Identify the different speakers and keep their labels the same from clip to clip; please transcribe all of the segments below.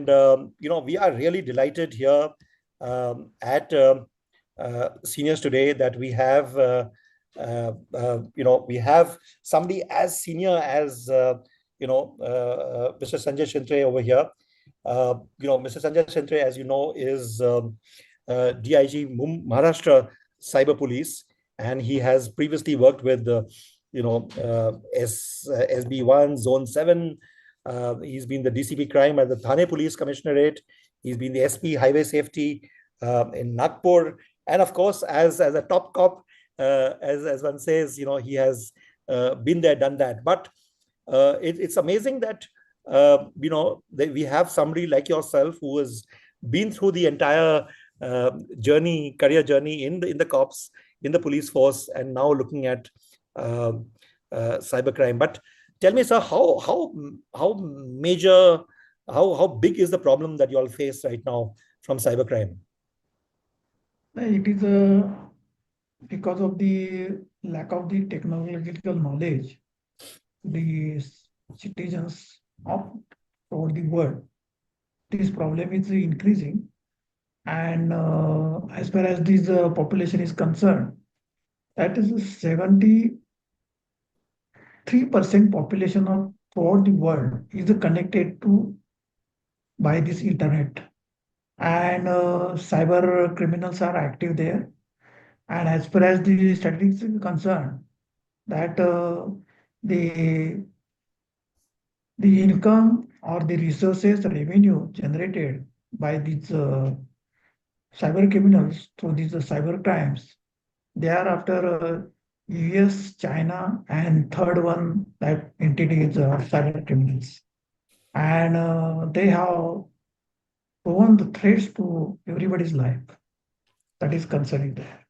Speaker 1: We are really delighted here at Seniors Today that we have somebody as senior as Mr. Sanjay Shintre over here. Mr. Sanjay Shintre, as you know, is DIG Maharashtra Cyber Police, and he has previously worked with SB1 Zone 7. He's been the DCP crime at the Thane Police Commissionerate. He's been the SP Highway Safety in Nagpur, and of course, as a top cop, as one says, he has been there, done that. But it's amazing that that we have somebody like yourself who has been through the entire career journey in the cops, in the police force, and now looking at cybercrime. But tell me, sir, how major, how big is the problem that you all face right now from cybercrime?
Speaker 2: It is because of the lack of the technological knowledge, the citizens of all the world, this problem is increasing. And as far as this population is concerned, that is 73% population of throughout the world is connected to by this internet. And cyber criminals are active there. And as far as the statistics is concerned, that the income or the resources revenue generated by these cyber criminals through these cyber crimes, they are after US, China, and third one that entity is cyber criminals, and they have proven the threats to everybody's life. That is concerning there.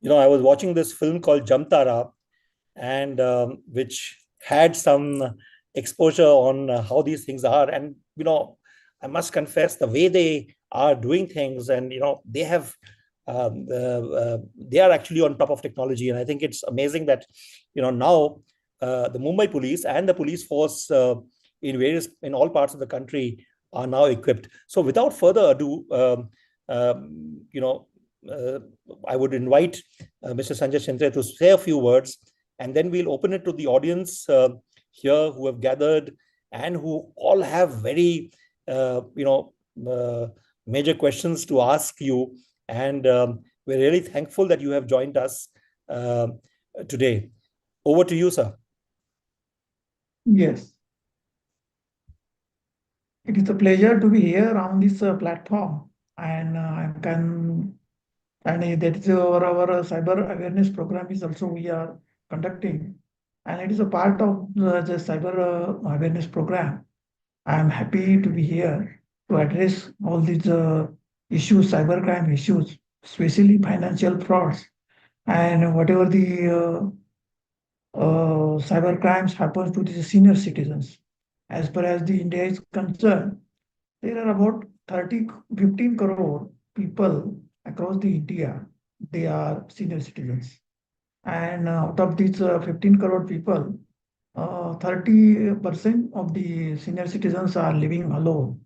Speaker 1: I was watching this film called Jamtara, and which had some exposure on how these things are. And I must confess, the way they are doing things, and they are actually on top of technology. And I think it's amazing that now the Mumbai police and the police force in all parts of the country are now equipped. So without further ado, I would invite Mr. Sanjay Shintre to say a few words, and then we'll open it to the audience here who have gathered and who all have very, major questions to ask you. And we're really thankful that you have joined us today. Over to you, sir.
Speaker 2: Yes. It is a pleasure to be here on this platform, and that is our cyber awareness program is also we are conducting, and it is a part of the cyber awareness program. I am happy to be here to address all these issues, cybercrime issues, especially financial frauds, and whatever the cyber crimes happens to the senior citizens. As far as the India is concerned, there are about 15 crore people across the India. They are senior citizens. And out of these 15 crore people, 30% of the senior citizens are living alone.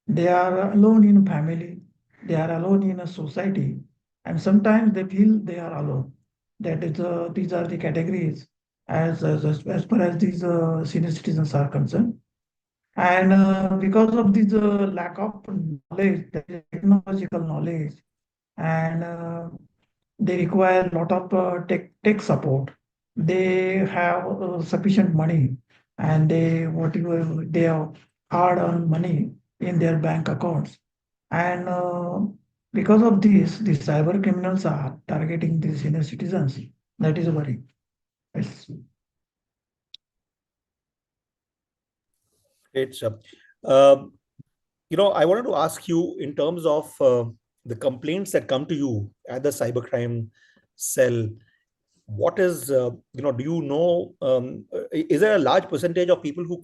Speaker 2: They are alone in family. They are alone in a society. And sometimes they feel they are alone. That is, these are the categories as far as these senior citizens are concerned. And because of this lack of knowledge, technological knowledge, and they require a lot of tech support. They have sufficient money, and they have hard earned money in their bank accounts. And because of this, the cyber criminals are targeting the senior citizens. That is a worry. Yes.
Speaker 1: Great, sir. I wanted to ask you in terms of the complaints that come to you at the cybercrime cell. What is, do you know, is there a large percentage of people who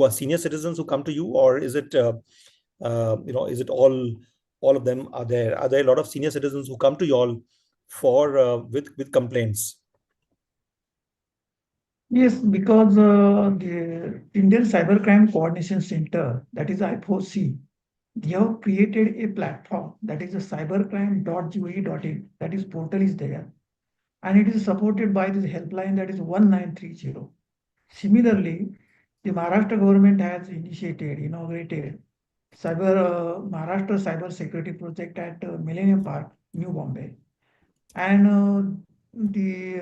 Speaker 1: are senior citizens who come to you, or is it, is it all of them are there? Are there a lot of senior citizens who come to you all with complaints?
Speaker 2: Yes, because the Indian Cybercrime Coordination Center, that is I4C, they have created a platform that is a cybercrime.gov.in. That is portal is there, and it is supported by this helpline that is 1930. Similarly, the Maharashtra government has inaugurated Maharashtra Cyber Security Project at Millennium Park, New Bombay. And the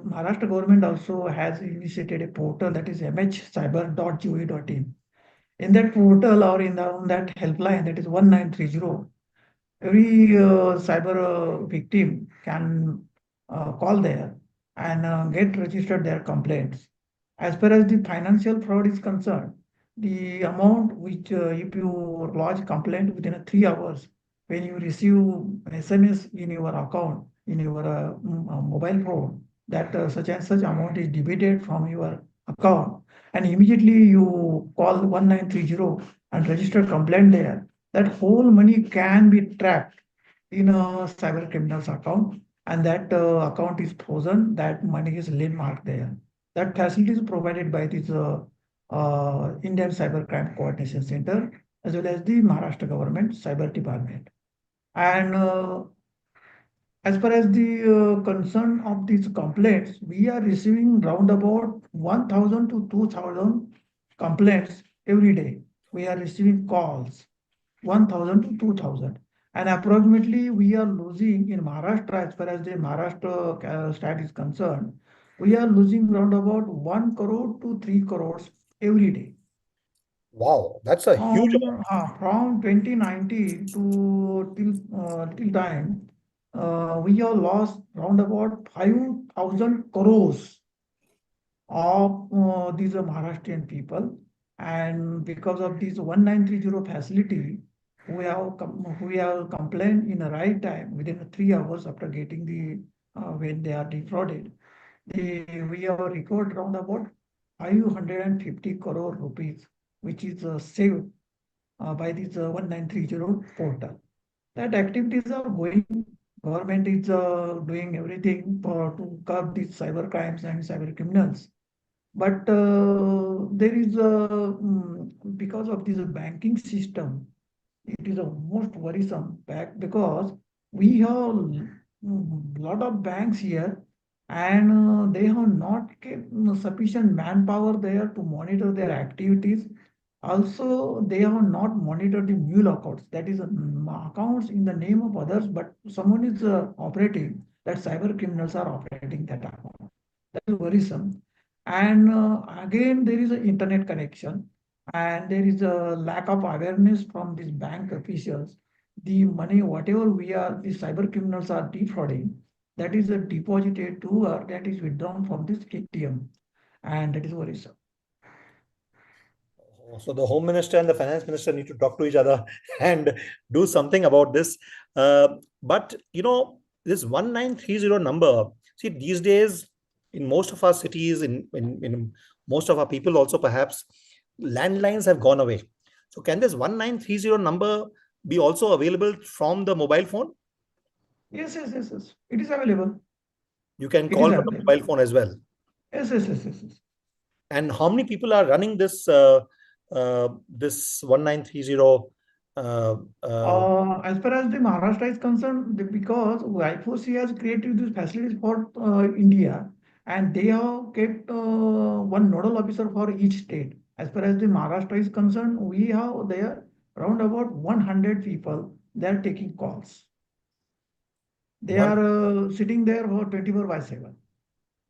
Speaker 2: Maharashtra government also has initiated a portal that is mhcyber.gov.in. In that portal or on that helpline that is 1930, every cyber victim can call there and get registered their complaints. As far as the financial fraud is concerned, the amount which if you lodge complaint within 3 hours, when you receive SMS in your account, in your mobile phone, that such and such amount is debited from your account, and immediately you call 1930 and register complaint there, that whole money can be tracked in a cyber criminal's account, and that account is frozen, that money is landmarked there. That facility is provided by this Indian Cybercrime Coordination Center as well as the Maharashtra government cyber department. And as far as the concern of these complaints, we are receiving round about 1,000 to 2,000 complaints every day. We are receiving calls 1,000 to 2,000. And approximately we are losing in Maharashtra, as far as the Maharashtra stat is concerned, we are losing round about 1 crore to 3 crores every day.
Speaker 1: Wow, that's a huge amount.
Speaker 2: From 2019 to till time, we have lost round about 5,000 crores of these Maharashtrian people. And because of this 1930 facility, we have complained in the right time within 3 hours after getting the when they are defrauded. We have recovered round about 550 crore rupees, which is saved by this 1930 portal. That activities are going. Government is doing everything to curb these cyber crimes and cyber criminals. But there is because of this banking system, it is a most worrisome back because we have lot of banks here, and they have not kept sufficient manpower there to monitor their activities. Also, they have not monitored the mule accounts, that is accounts in the name of others, but someone is operating, that cyber criminals are operating that account. That is worrisome. And again, there is an internet connection, and there is a lack of awareness from these bank officials. The money, whatever the cyber criminals are defrauding, that is deposited to or that is withdrawn from this ATM, and that is worrisome.
Speaker 1: So the home minister and the finance minister need to talk to each other and do something about this. But this 1930 number, see, these days in most of our cities, in most of our people also perhaps, landlines have gone away. So can this 1930 number be also available from the mobile phone?
Speaker 2: Yes, yes, yes, yes. It is available.
Speaker 1: You can
Speaker 2: It is
Speaker 1: call from the
Speaker 2: available.
Speaker 1: mobile phone as well.
Speaker 2: Yes, yes, yes, yes, yes.
Speaker 1: And how many people are running this 1930?
Speaker 2: As far as the Maharashtra is concerned, because I4C has created these facilities for India, and they have kept one nodal officer for each state. As far as the Maharashtra is concerned, we have there around about 100 people. They are taking calls. They
Speaker 1: One.
Speaker 2: are sitting there for 24 by 7.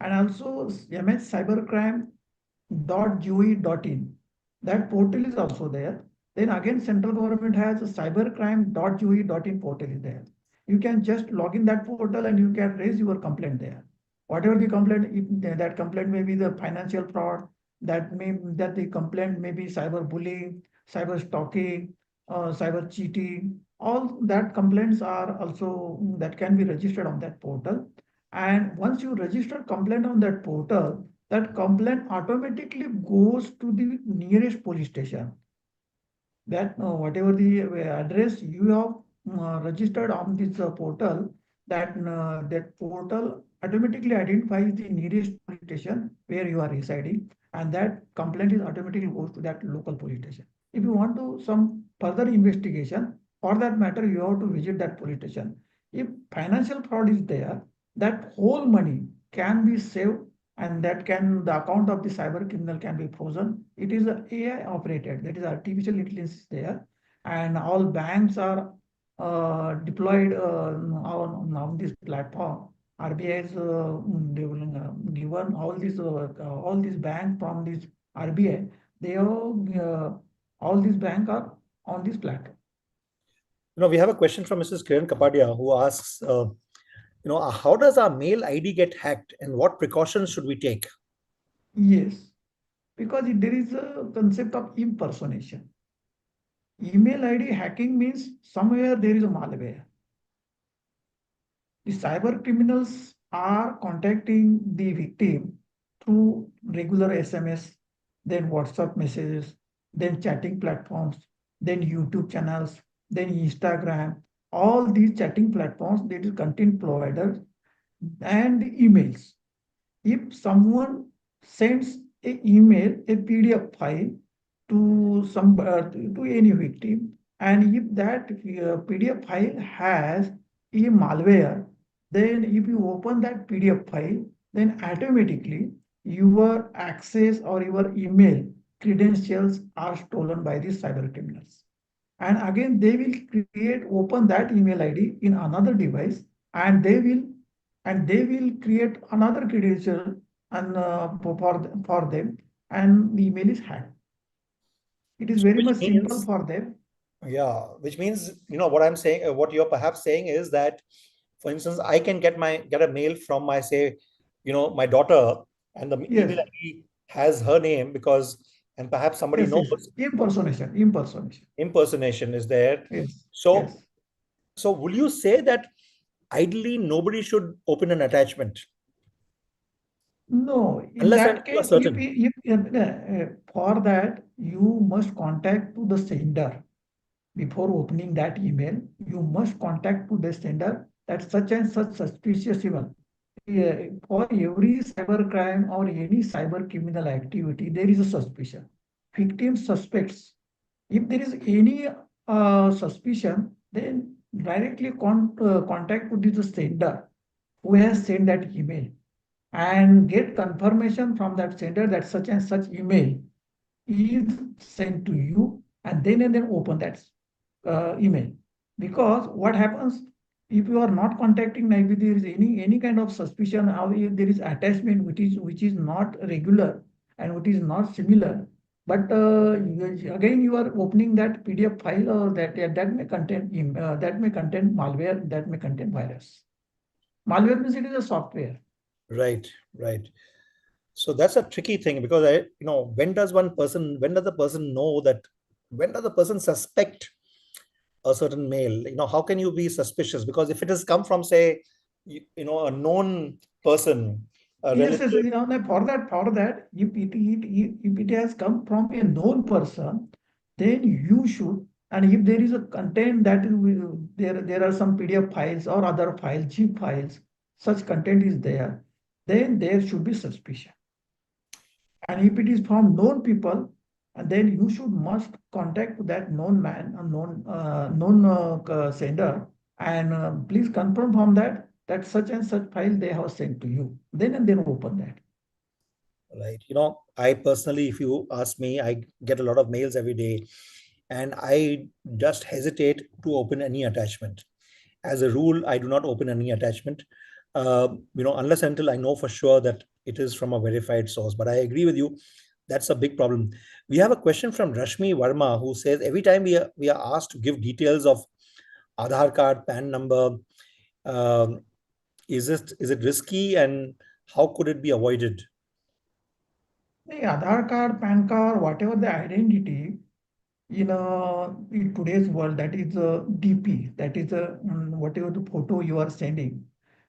Speaker 2: And also mhcybercrime.gov.in. That portal is also there. Then again, central government has a cybercrime.gov.in portal is there. You can just log in that portal and you can raise your complaint there. Whatever the complaint, if that complaint may be the financial fraud, that the complaint may be cyber bullying, cyber stalking, cyber cheating. All that complaints are also that can be registered on that portal. And once you register complaint on that portal, that complaint automatically goes to the nearest police station. That whatever the address you have registered on this portal, that portal automatically identifies the nearest police station where you are residing, and that complaint is automatically goes to that local police station. If you want to some further investigation, for that matter, you have to visit that police station. If financial fraud is there, that whole money can be saved, and that can the account of the cyber criminal can be frozen. It is a AI operated, that is artificial intelligence is there, and all banks are deployed on this platform. RBI is given all these banks from this RBI. They have all these banks are on this platform.
Speaker 1: We have a question from Mrs. Kiran Kapadia who asks, how does our mail ID get hacked and what precautions should we take?
Speaker 2: Yes, because there is a concept of impersonation. Email ID hacking means somewhere there is a malware. The cyber criminals are contacting the victim through regular SMS, then WhatsApp messages, then chatting platforms, then YouTube channels, then Instagram. All these chatting platforms, that is content providers and emails. If someone sends a email, a PDF file to any victim, and if that PDF file has a malware, then if you open that PDF file, then automatically your access or your email credentials are stolen by the cyber criminals. And again, they will open that email ID in another device, and they will create another credential and for them, and the email is hacked. It is
Speaker 1: So
Speaker 2: very
Speaker 1: which
Speaker 2: much simple
Speaker 1: means,
Speaker 2: for them.
Speaker 1: yeah, which means, what I'm saying, what you're perhaps saying is that, for instance, I can get a mail from my, say, my daughter, and the email
Speaker 2: Yes,
Speaker 1: ID has her name because, and perhaps somebody
Speaker 2: yes,
Speaker 1: knows
Speaker 2: yes. Impersonation.
Speaker 1: impersonation is there.
Speaker 2: Yes,
Speaker 1: So,
Speaker 2: yes.
Speaker 1: will you say that ideally nobody should open an attachment
Speaker 2: No, in
Speaker 1: unless and
Speaker 2: that
Speaker 1: until you're
Speaker 2: case,
Speaker 1: certain?
Speaker 2: for that you must contact to the sender before opening that email. You must contact to the sender that such and such suspicious email. Yeah, for every cyber crime or any cyber criminal activity, there is a suspicion. Victim suspects. If there is any suspicion, then directly contact with the sender who has sent that email and get confirmation from that sender that such and such email is sent to you, and then open that email. Because what happens if you are not contacting, maybe there is any kind of suspicion, how there is attachment which is not regular and which is not similar, but again you are opening that PDF file, or that may contain that may contain malware, that may contain virus. Malware means it is a software.
Speaker 1: Right, right. So that's a tricky thing because when does the person know that, when does the person suspect a certain mail? How can you be suspicious? Because if it has come from, say, a known person, a
Speaker 2: Yes, yes,
Speaker 1: relative.
Speaker 2: like for that, if it has come from a known person, then you should, and if there is a content that there are some PDF files or other files, zip files, such content is there, then there should be suspicion. And if it is from known people, and then you should must contact that known man, a known sender, and please confirm from that such and such file they have sent to you. Then and then open that.
Speaker 1: Right. I personally, if you ask me, I get a lot of mails every day, and I just hesitate to open any attachment. As a rule, I do not open any attachment, unless until I know for sure that it is from a verified source. But I agree with you. That's a big problem. We have a question from Rashmi Verma who says every time we are asked to give details of Aadhaar card, PAN number, um, is it risky, and how could it be avoided?
Speaker 2: The Aadhaar card, PAN card, whatever the identity, in today's world, that is a DP, that is a whatever the photo you are sending,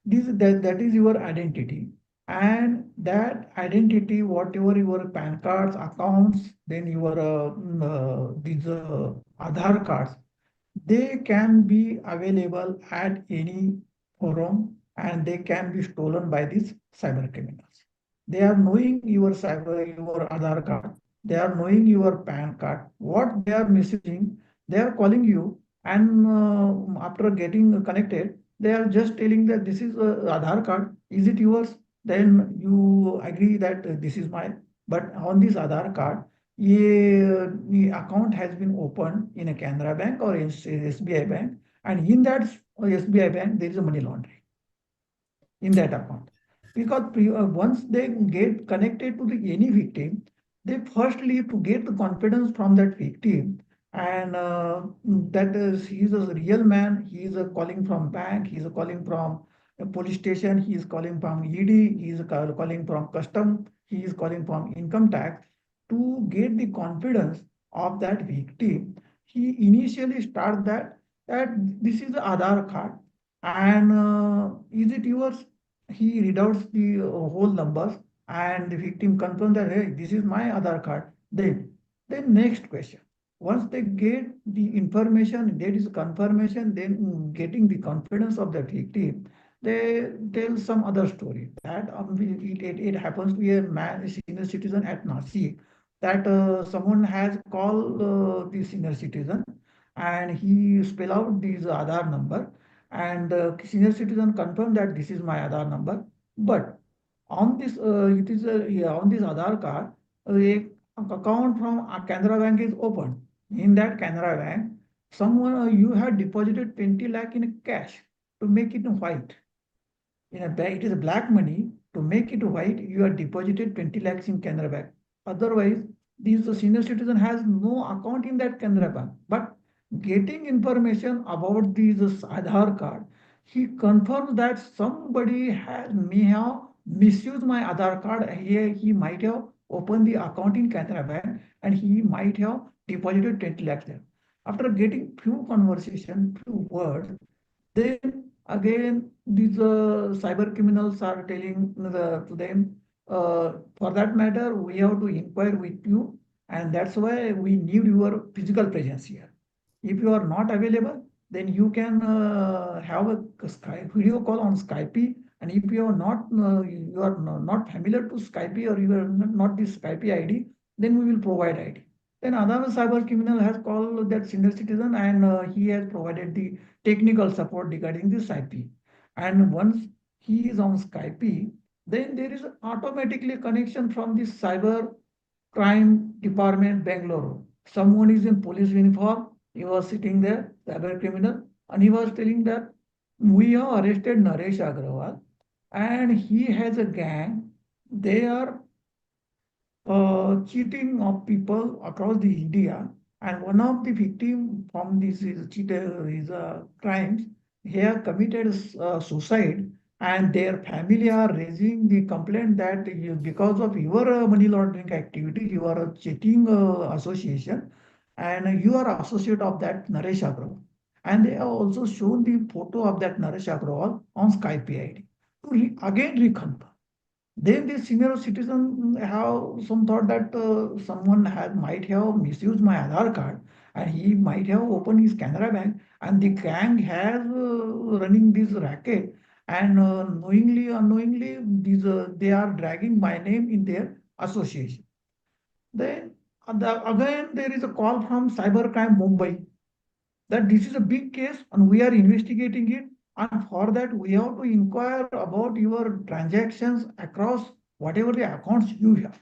Speaker 2: that is your identity. And that identity, whatever your PAN cards, accounts, then your these Aadhaar cards, they can be available at any forum, and they can be stolen by these cyber criminals. They are knowing your Aadhaar card, they are knowing your PAN card, what they are messaging, they are calling you, and after getting connected, they are just telling that this is Aadhaar card, is it yours? Then you agree that this is mine. But on this Aadhaar card, the account has been opened in a Canara Bank or SBI Bank, and in that SBI Bank, there is a money laundering in that account. Because once they get connected to any victim, they firstly to get the confidence from that victim, and that is he is a real man. He is calling from bank. He is calling from a police station. He is calling from ED. He is calling from custom. He is calling from income tax. To get the confidence of that victim, he initially start that this is the Aadhaar card, and is it yours? He readouts the whole numbers, and the victim confirms that, hey, this is my Aadhaar card. Then next question. Once they get the information, there is confirmation, then getting the confidence of the victim, they tell some other story that it happens to be a man, a senior citizen at Nashik, that someone has called the senior citizen, and he spell out this Aadhaar number, and senior citizen confirm that this is my Aadhaar number. But on this, it is yeah, on this Aadhaar card, a account from a Canara Bank is opened. In that Canara Bank, someone you had deposited 20 lakh in cash to make it white. In a bank, it is a black money. To make it white, you are deposited 20 lakhs in Canara Bank. Otherwise, this senior citizen has no account in that Canara Bank. But getting information about this Aadhaar card, he confirms that somebody may have misused my Aadhaar card. He might have opened the account in Canara Bank, and he might have deposited 20 lakhs there. After getting few conversation, few words, then again, these cyber criminals are telling to them, for that matter, we have to inquire with you, and that's why we need your physical presence here. If you are not available, then you can have a Skype video call on Skype. And if you are not familiar to Skype, or you are not this Skype ID, then we will provide ID. Then another cyber criminal has called that senior citizen, and he has provided the technical support regarding this IP. And once he is on Skype, then there is automatically connection from the cyber crime department Bangalore. Someone is in police uniform. He was sitting there, cyber criminal, and he was telling that we have arrested Naresh Agrawal, and he has a gang. They are cheating of people across the India, and one of the victim from this is cheater is crimes. He have committed suicide, and their family are raising the complaint that because of your money laundering activity, you are a cheating association, and you are associate of that Naresh Agrawal. And they have also shown the photo of that Naresh Agrawal on Skype ID to again reconfirm. Then the senior citizen have some thought that someone might have misused my Aadhaar card, and he might have opened his Canara Bank, and the gang has running this racket, and knowingly unknowingly they are dragging my name in their association. Then again there is a call from Cybercrime Mumbai that this is a big case and we are investigating it. And for that, we have to inquire about your transactions across whatever the accounts you have.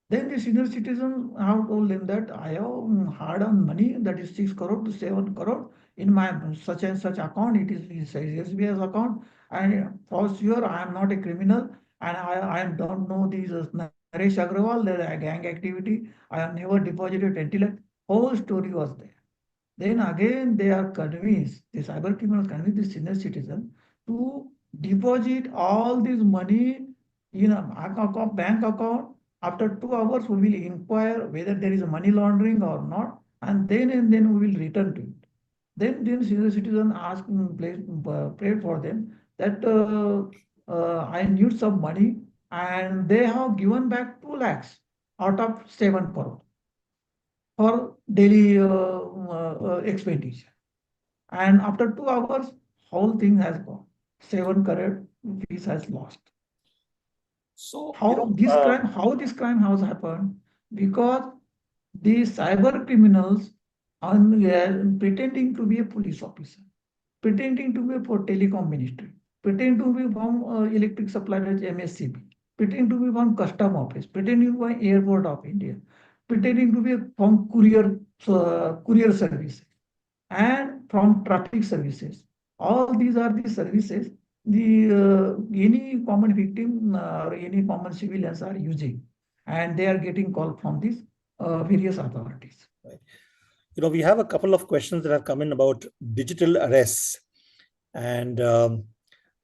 Speaker 2: Then the senior citizens have told them that I have hard on money, that is 6 crore to 7 crore in my such and such account. It is SBI's account. And for sure, I am not a criminal, and I don't know these Naresh Agrawal, the gang activity. I have never deposited 20 lakh. Whole story was there. Then again, they are convinced, the cyber criminals convince the senior citizen to deposit all this money in a bank account. After 2 hours, we will inquire whether there is a money laundering or not, and then we will return to it. Then senior citizen ask, pray for them that I need some money, and they have given back 2 lakhs out of 7 crore for daily expenditure. And after 2 hours, whole thing has gone. 7 crore rupees has lost.
Speaker 1: So,
Speaker 2: How this crime has happened? Because the cyber criminals are pretending to be a police officer, pretending to be for telecom ministry, pretending to be from electric supplier MSCB, pretending to be from custom office, pretending to be airport of India, pretending to be from courier services and from traffic services. All these are the services the any common victim or any common civilians are using, and they are getting call from these various authorities.
Speaker 1: right. We have a couple of questions that have come in about digital arrests, and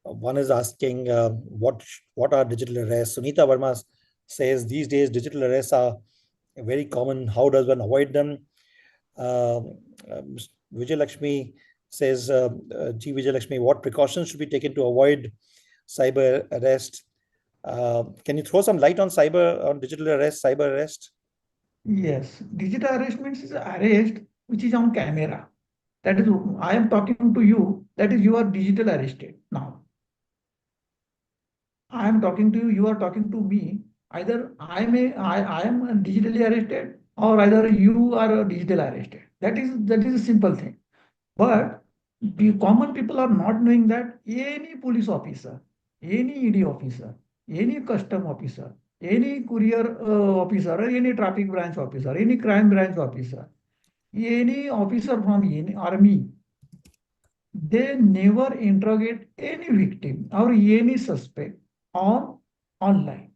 Speaker 1: one is asking what are digital arrests. Sunita Verma says these days digital arrests are very common. How does one avoid them? Vijay Lakshmi says, G. Vijay Lakshmi, what precautions should be taken to avoid cyber arrest? Can you throw some light on digital arrest, cyber arrest?
Speaker 2: Yes, digital arrest means is arrest which is on camera. That is, I am talking to you. That is, you are digital arrested now. I am talking to you. You are talking to me. Either I am digitally arrested, or either you are digital arrested. That is a simple thing. But the common people are not knowing that any police officer, any ED officer, any custom officer, any courier officer, or any traffic branch officer, any crime branch officer, any officer from any army, they never interrogate any victim or any suspect on online.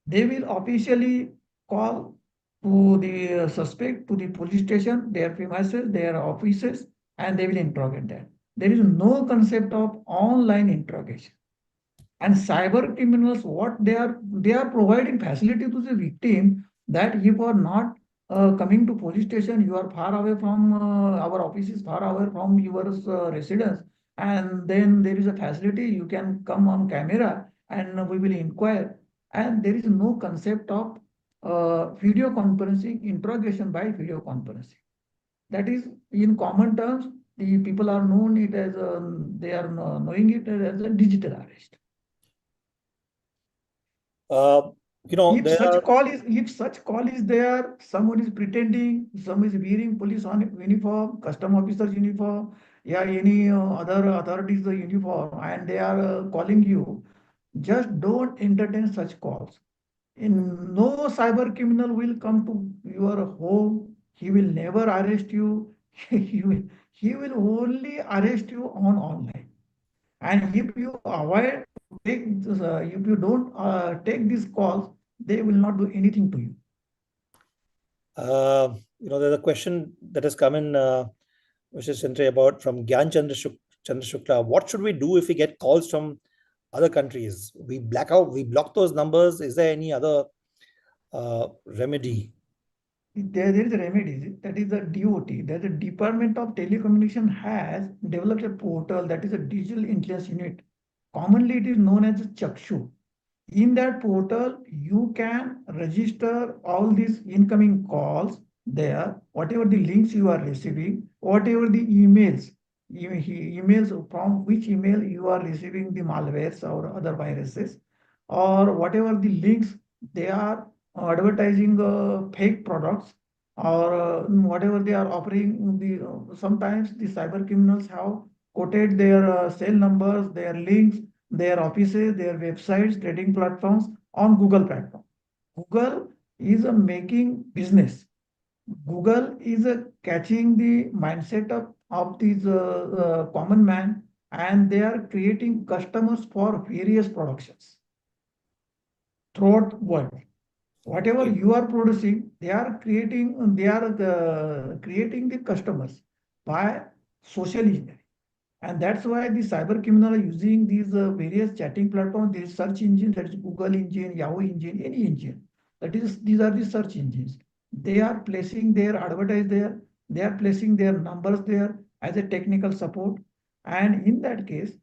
Speaker 2: They will officially call to the suspect to the police station, their premises, their offices, and they will interrogate them. There is no concept of online interrogation. And cyber criminals, what they are providing facility to the victim that if you are not coming to police station, you are far away from our offices, far away from your residence, and then there is a facility you can come on camera and we will inquire. And there is no concept of video conferencing, interrogation by video conferencing. That is, in common terms, the people are known it as they are knowing it as a digital arrest.
Speaker 1: Uh,
Speaker 2: If
Speaker 1: there
Speaker 2: such
Speaker 1: are
Speaker 2: call is if such call is there, someone is pretending, some is wearing police on uniform, custom officer's uniform, yeah, any other authorities the uniform, and they are calling you, just don't entertain such calls. In no cyber criminal will come to your home. He will never arrest you. He will only arrest you on online. And if you avoid take this, if you don't take these calls, they will not do anything to you.
Speaker 1: there's a question that has come in, Mr. Sentry, about from Chandra Shukla. What should we do if we get calls from other countries? We block those numbers. Is there any other remedy?
Speaker 2: There is a remedy. That is the DOT. That the Department of Telecommunication has developed a portal that is a digital intelligence unit. Commonly, it is known as Chakshu. In that portal, you can register all these incoming calls there, whatever the links you are receiving, whatever the emails from which email you are receiving the malwares or other viruses, or whatever the links they are advertising fake products, or whatever they are offering. Sometimes the cyber criminals have quoted their cell numbers, their links, their offices, their websites, trading platforms on Google platform. Google is a making business. Google is catching the mindset of these common man, and they are creating customers for various productions throughout world. Whatever
Speaker 1: Okay.
Speaker 2: you are producing, they are creating the customers by social engineering. And that's why the cyber criminal are using these various chatting platforms, these search engines, that is Google engine, Yahoo engine, any engine. That is, these are the search engines. They are placing their advertise there, they are placing their numbers there as a technical support. And in that case,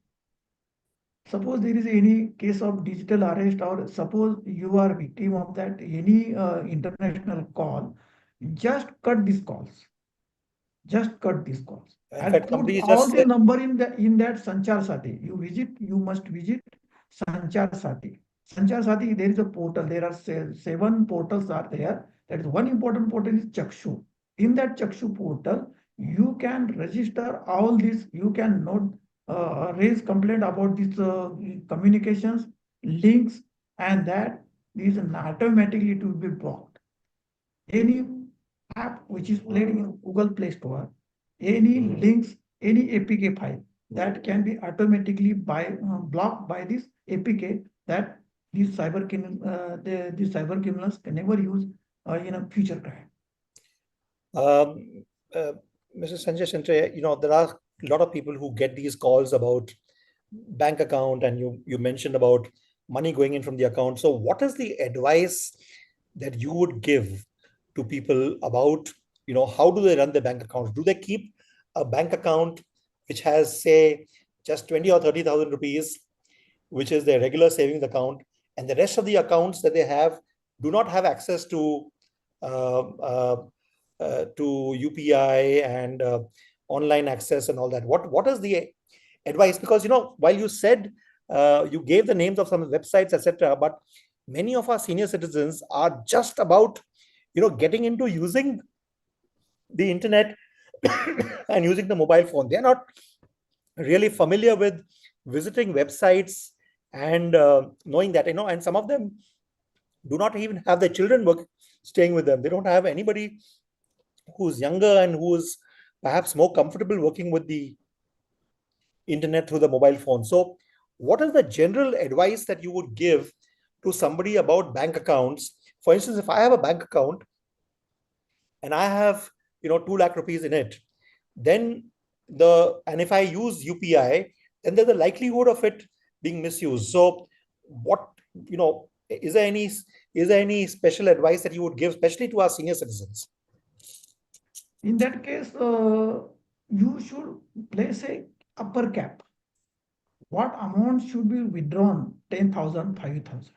Speaker 2: suppose there is any case of digital arrest, or suppose you are victim of that any international call, just cut these calls. just cut these calls
Speaker 1: In
Speaker 2: and
Speaker 1: fact,
Speaker 2: put
Speaker 1: somebody
Speaker 2: all
Speaker 1: just
Speaker 2: the
Speaker 1: said,
Speaker 2: number in that Sanchar Sati. You must visit Sanchar Sati. Sanchar Sati, there is a portal. There are seven portals are there. That is one important portal is Chakshu. In that Chakshu portal, you can register all this. You can note, raise complaint about these communications, links, and that is automatically it will be blocked. Any app which is played in Google Play Store, any links, any APK file that can be automatically blocked by this APK, that these cyber criminals can never use in a future crime.
Speaker 1: um, uh, Mr. Sanjay Shintre, there are a lot of people who get these calls about bank account, and you mentioned about money going in from the account. So what is the advice that you would give to people about, how do they run their bank accounts? Do they keep a bank account which has, say, just 20 or 30,000 rupees, which is their regular savings account, and the rest of the accounts that they have do not have access uh, uh, to UPI and online access and all that? What is the advice? Because while you said, you gave the names of some websites, etc., but many of our senior citizens are just about getting into using the internet and using the mobile phone. They're not really familiar with visiting websites and knowing that, and some of them do not even have their children staying with them. They don't have anybody who's younger and who's perhaps more comfortable working with the internet through the mobile phone. So, what is the general advice that you would give to somebody about bank accounts? For instance, if I have a bank account and I have 2 lakh rupees in it, then and if I use UPI, then there's a likelihood of it being misused. So, what is there any special advice that you would give, especially to our senior citizens?
Speaker 2: In that case, you should place a upper cap. What amount should be withdrawn? 10,000, 5,000.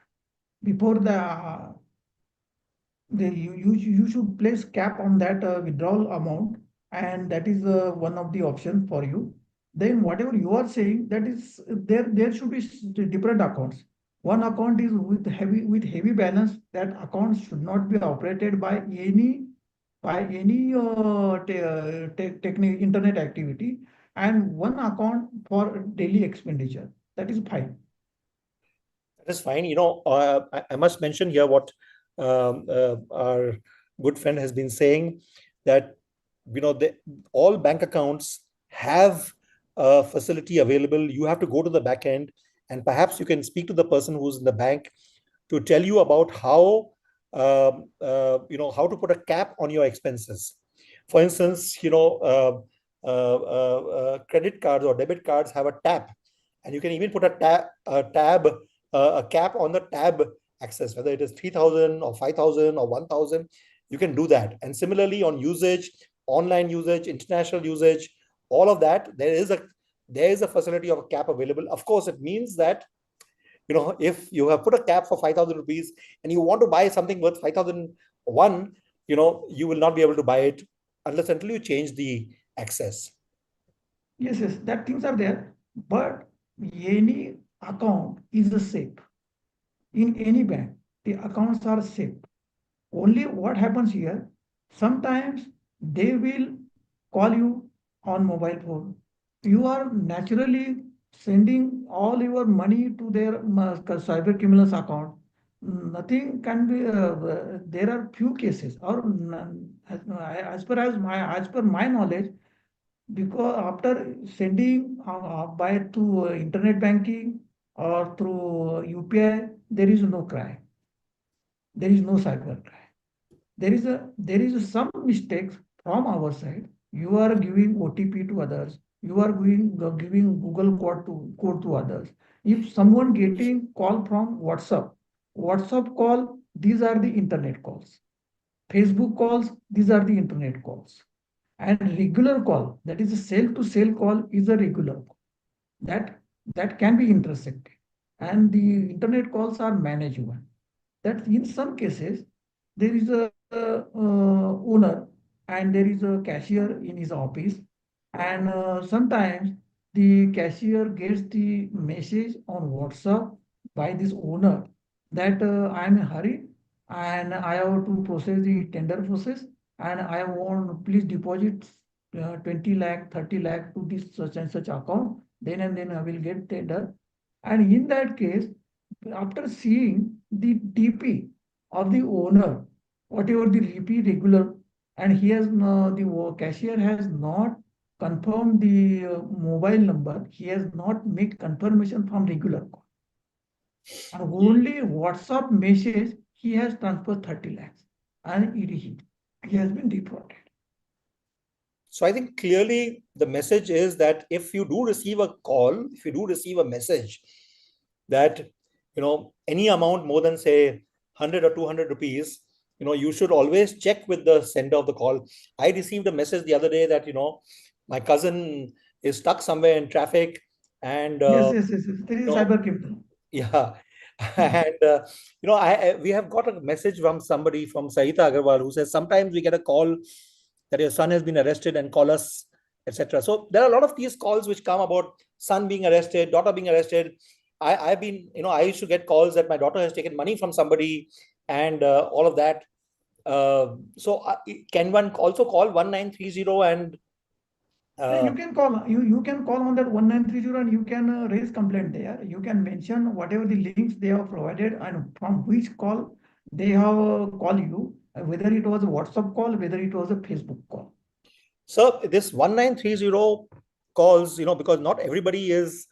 Speaker 2: Before you should place cap on that withdrawal amount, and that is one of the options for you. Then whatever you are saying, that is there should be different accounts. One account is with heavy balance. That account should not be operated by any internet activity, and one account for daily expenditure. That is fine.
Speaker 1: That is fine. I must mention here what our good friend has been saying, that all bank accounts have a facility available. You have to go to the back end, and perhaps you can speak to the person who's in the bank to tell you about how to put a cap on your expenses. For instance, credit cards or debit cards have a tab, and you can even put a cap on the tab access, whether it is 3,000 or 5,000 or 1,000. You can do that. And similarly, on usage, online usage, international usage, all of that, there is a facility of a cap available. Of course, it means that if you have put a cap for 5,000 rupees and you want to buy something worth 5,001, you will not be able to buy it unless until you change the access.
Speaker 2: Yes, yes, that things are there, but any account is a safe. In any bank, the accounts are safe. Only what happens here, sometimes they will call you on mobile phone. You are naturally sending all your money to their cyber criminals account. Nothing can be. There are few cases, or as per my knowledge, because after sending by to internet banking or through UPI, there is no crime. There is no cyber crime. There is some mistakes from our side. You are giving OTP to others. You are giving Google code to others. If someone getting call from WhatsApp call, these are the internet calls. Facebook calls, these are the internet calls. And regular call, that is a cell to cell call, is a regular call. That that can be intersected. And the internet calls are managed one. That in some cases there is a owner, and there is a cashier in his office, and sometimes the cashier gets the message on WhatsApp by this owner that I am in a hurry and I have to process the tender process, and I want please deposit 20 lakh, 30 lakh to this such and such account, then and then I will get tender. And in that case, after seeing the DP of the owner, whatever the DP regular, and he has the cashier has not confirmed the mobile number, he has not made confirmation from regular call, and only WhatsApp message he has transferred 30 lakhs, and he has been defrauded.
Speaker 1: So I think clearly the message is that if you do receive a call, if you do receive a message that, any amount more than say 100 or 200 rupees, you should always check with the sender of the call. I received a message the other day that, my cousin is stuck somewhere in traffic, and
Speaker 2: Yes, yes, yes, yes. There
Speaker 1: you
Speaker 2: is
Speaker 1: know
Speaker 2: cyber criminal.
Speaker 1: yeah. And we have got a message from somebody from Sahita Agarwal who says sometimes we get a call that your son has been arrested and call us, etc. So there are a lot of these calls which come about son being arrested, daughter being arrested. I've been, I used to get calls that my daughter has taken money from somebody, and all of that. So can one also call 1930 and
Speaker 2: Yeah,
Speaker 1: uh,
Speaker 2: you can call on that 1930 and you can raise complaint there. You can mention whatever the links they have provided and from which call they have call you, whether it was a WhatsApp call, whether it was a Facebook call.
Speaker 1: so this 1930 calls, because not everybody is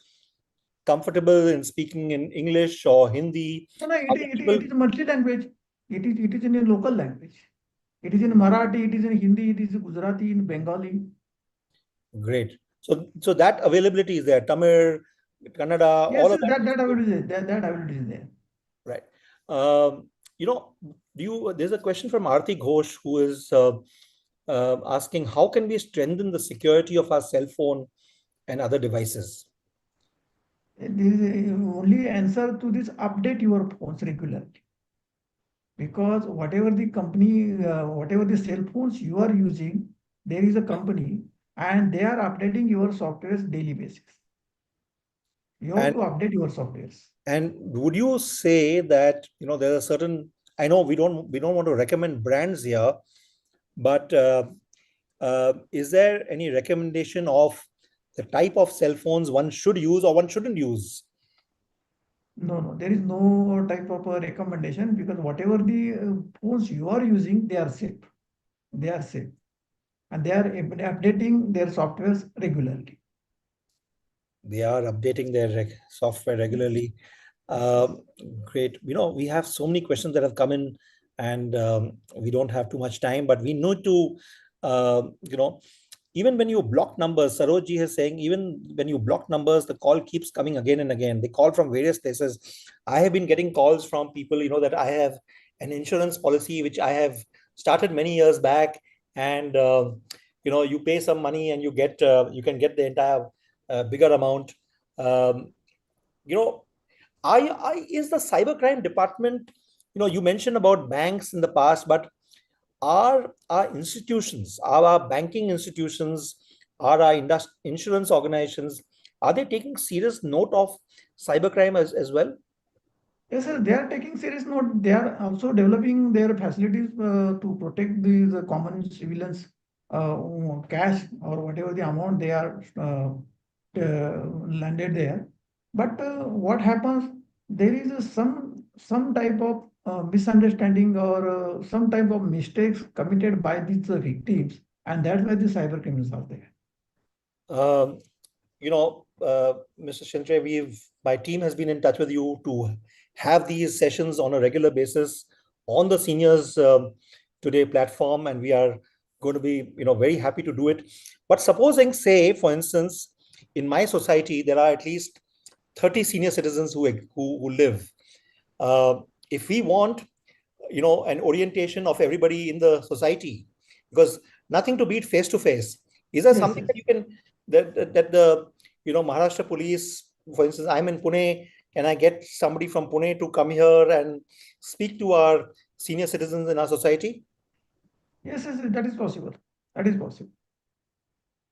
Speaker 1: comfortable in speaking in English or Hindi.
Speaker 2: No, no,
Speaker 1: Other
Speaker 2: it
Speaker 1: people,
Speaker 2: is multi-language. It is in a local language. It is in Marathi, it is in Hindi, it is in Gujarati, in Bengali.
Speaker 1: great. So that availability is there. Tamil, Kannada,
Speaker 2: Yes,
Speaker 1: all of
Speaker 2: yes,
Speaker 1: that is
Speaker 2: that
Speaker 1: good.
Speaker 2: availability is there. That availability is there.
Speaker 1: Right. You know, there's a question from Aarti Ghosh who is asking how can we strengthen the security of our cell phone and other devices?
Speaker 2: There is only answer to this: update your phones regularly. Because whatever the company, whatever the cell phones you are using, there is a company and they are updating your softwares daily basis. You have
Speaker 1: And
Speaker 2: to update your softwares.
Speaker 1: and would you say that there are certain, I know we don't want to recommend brands here, but is there any recommendation of the type of cell phones one should use or one shouldn't use?
Speaker 2: No, no, there is no type of recommendation because whatever the phones you are using, they are safe. They are safe and they are updating their softwares regularly.
Speaker 1: They are updating their software
Speaker 2: Yes,
Speaker 1: regularly.
Speaker 2: yes, yes.
Speaker 1: Um, Great. We have so many questions that have come in, and we don't have too much time, but we need to, even when you block numbers, Sarojji is saying, even when you block numbers, the call keeps coming again and again. They call from various places. I have been getting calls from people, that I have an insurance policy which I have started many years back, and you pay some money and you can get the entire bigger amount. Um, you know, is the cybercrime department, you mentioned about banks in the past, but are our institutions, are our banking institutions, are our insurance organizations, are they taking serious note of cybercrime as well?
Speaker 2: Yes, sir, they are taking serious note. They are also developing their facilities to protect these common civilians, cash or whatever the amount they are landed there. But what happens? There is some type of misunderstanding or some type of mistakes committed by these victims, and that's why the cyber criminals are there.
Speaker 1: Um, Mr. Shintre, my team has been in touch with you to have these sessions on a regular basis on the Seniors Today platform, and we are going to be, very happy to do it. But supposing, say, for instance, in my society, there are at least 30 senior citizens who live. Uh, if we want, an orientation of everybody in the society, because nothing to beat face to face. Is there
Speaker 2: Yes,
Speaker 1: something
Speaker 2: yes.
Speaker 1: that you can that the Maharashtra police, for instance, I'm in Pune, can I get somebody from Pune to come here and speak to our senior citizens in our society?
Speaker 2: Yes, yes, that is possible. That is possible.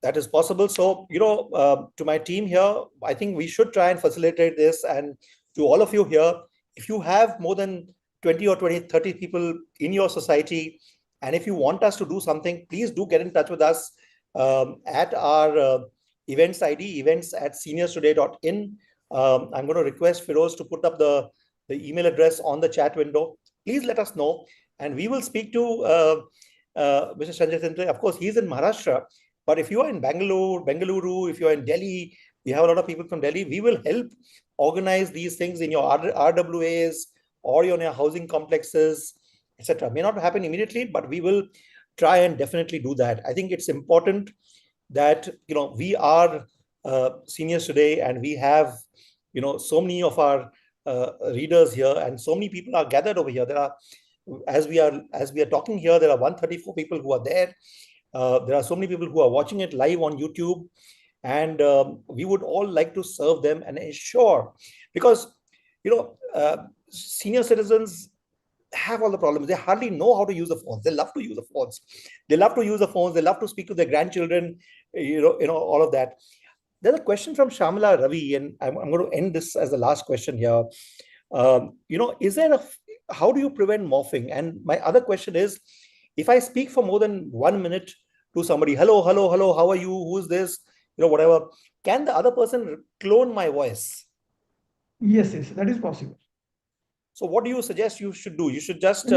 Speaker 1: That is possible. So, to my team here, I think we should try and facilitate this. And to all of you here, if you have more than 20 or 20, 30 people in your society, and if you want us to do something, please do get in touch with us at our events ID, events@seniorstoday.in. I'm going to request Firoz to put up the email address on the chat window. Please let us know, and we will speak to Mr. Sanjay Tindre. Of course, he's in Maharashtra. But if you are in Bengaluru, if you are in Delhi, we have a lot of people from Delhi. We will help organize these things in your RWAs or in your housing complexes, etc. May not happen immediately, but we will try and definitely do that. I think it's important that we are seniors today, and we have so many of our readers here, and so many people are gathered over here. There are, as we are talking here, there are 134 people who are there. There are so many people who are watching it live on YouTube, and we would all like to serve them and ensure, because senior citizens have all the problems. They hardly know how to use the phones. They love to use the phones. They love to use the phones. They love to speak to their grandchildren. All of that. There's a question from Shamala Ravi, and I'm going to end this as the last question here. Is there how do you prevent morphing? And my other question is, if I speak for more than 1 minute to somebody, hello, hello, hello, how are you? Who's this? Whatever. Can the other person clone my voice?
Speaker 2: Yes, yes, that is possible.
Speaker 1: So what do you suggest you should do? You should just...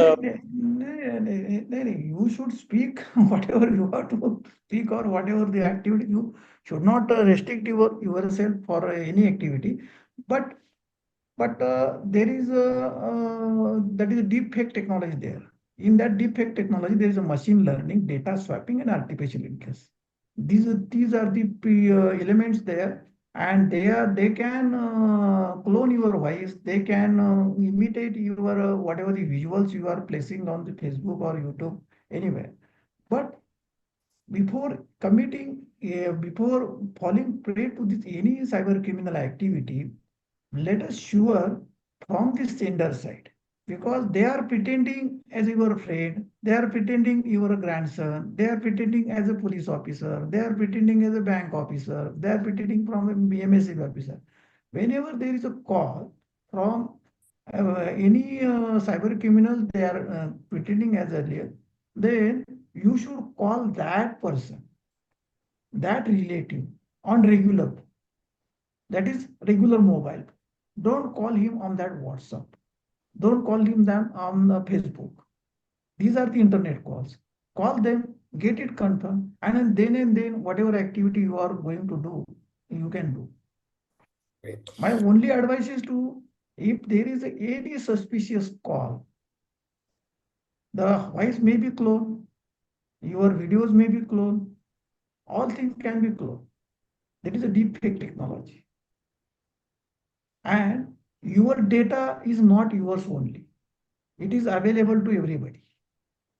Speaker 2: You should speak whatever you have to speak, or whatever the activity. You should not restrict yourself for any activity. But there is that is a deep fake technology there. In that deep fake technology, there is a machine learning, data swapping, and artificial intelligence. These are the elements there, and they can clone your voice. They can imitate your whatever the visuals you are placing on the Facebook or YouTube anywhere. But before committing, before falling prey to this any cyber criminal activity, let us sure from the sender side, because they are pretending as your friend, they are pretending your grandson, they are pretending as a police officer, they are pretending as a bank officer, they are pretending from a BMSC officer. Whenever there is a call from any cyber criminals, they are pretending as earlier, then you should call that person, that relative, on regular, that is regular mobile. Don't call him on that WhatsApp. Don't call him them on the Facebook. These are the internet calls. Call them, get it confirmed, and then whatever activity you are going to do, you can do.
Speaker 1: Great.
Speaker 2: My only advice is to, if there is any suspicious call, the voice may be cloned, your videos may be cloned, all things can be cloned. That is a deep fake technology. And your data is not yours only. It is available to everybody.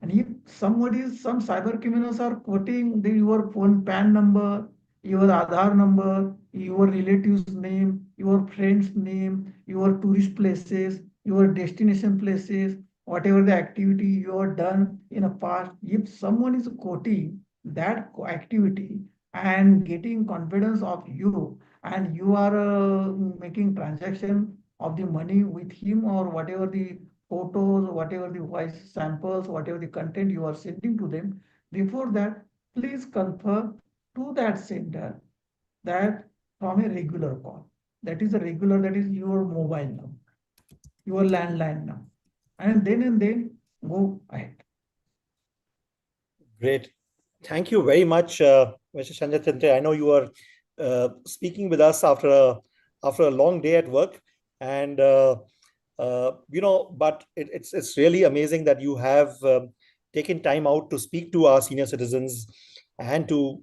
Speaker 2: And if some cyber criminals are quoting your phone PAN number, your Aadhaar number, your relative's name, your friend's name, your tourist places, your destination places, whatever the activity you have done in the past, if someone is quoting that activity and getting confidence of you, and you are making transaction of the money with him, or whatever the photos, whatever the voice samples, whatever the content you are sending to them, before that, please confirm to that sender that from a regular call. That is a regular, that is your mobile number, your landline number. And then go ahead.
Speaker 1: Great. Thank you very much, Mr. Sanjay Tinte. I know you are speaking with us after a long day at work, and but it's really amazing that you have taken time out to speak to our senior citizens and to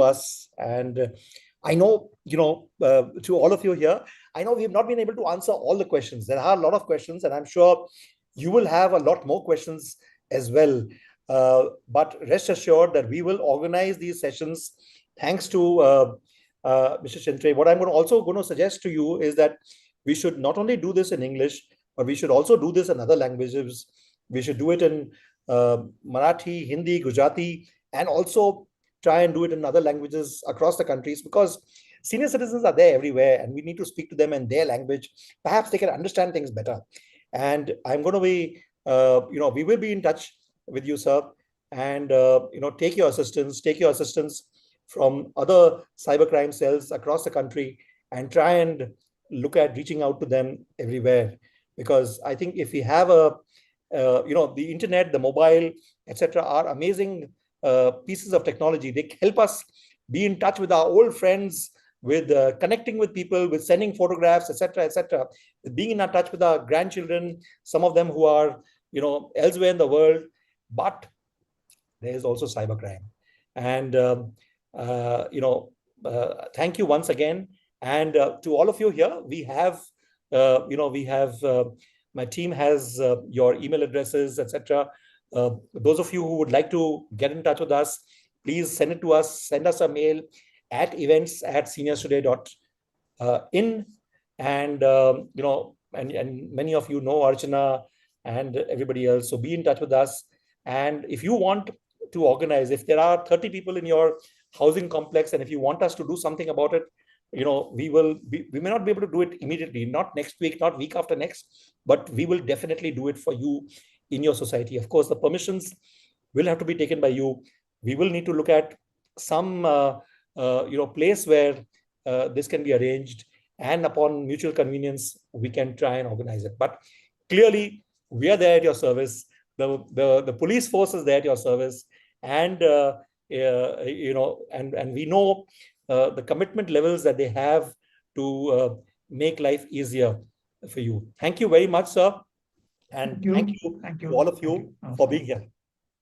Speaker 1: us. And I know, to all of you here, I know we have not been able to answer all the questions. There are a lot of questions, and I'm sure you will have a lot more questions as well. But rest assured that we will organize these sessions thanks to Mr. Chintre. What I'm also going to suggest to you is that we should not only do this in English, but we should also do this in other languages. We should do it in Marathi, Hindi, Gujarati, and also try and do it in other languages across the countries, because senior citizens are there everywhere and we need to speak to them in their language. Perhaps they can understand things better. And I'm going to be, we will be in touch with you, sir, and, take your assistance from other cybercrime cells across the country and try and look at reaching out to them everywhere. Because I think if we have the internet, the mobile, etc., are amazing pieces of technology. They help us be in touch with our old friends, with connecting with people, with sending photographs, etc., etc., with being in touch with our grandchildren, some of them who are, elsewhere in the world. But there is also cybercrime. And, thank you once again. And to all of you here, we have, my team has your email addresses, etc. Those of you who would like to get in touch with us, please send it to us. Send us a mail at events@seniorstoday.in. And, and many of you know Archana and everybody else. So be in touch with us. And if you want to organize, if there are 30 people in your housing complex, and if you want us to do something about it, we may not be able to do it immediately, not next week, not week after next, but we will definitely do it for you in your society. Of course, the permissions will have to be taken by you. We will need to look at some place where this can be arranged, and upon mutual convenience we can try and organize it. But clearly we are there at your service. The police force is there at your service. And and we know the commitment levels that they have to make life easier for you. Thank you very much, sir, and thank you
Speaker 2: Thank
Speaker 1: to all
Speaker 2: you.
Speaker 1: of you
Speaker 2: Thank you.
Speaker 1: for being here.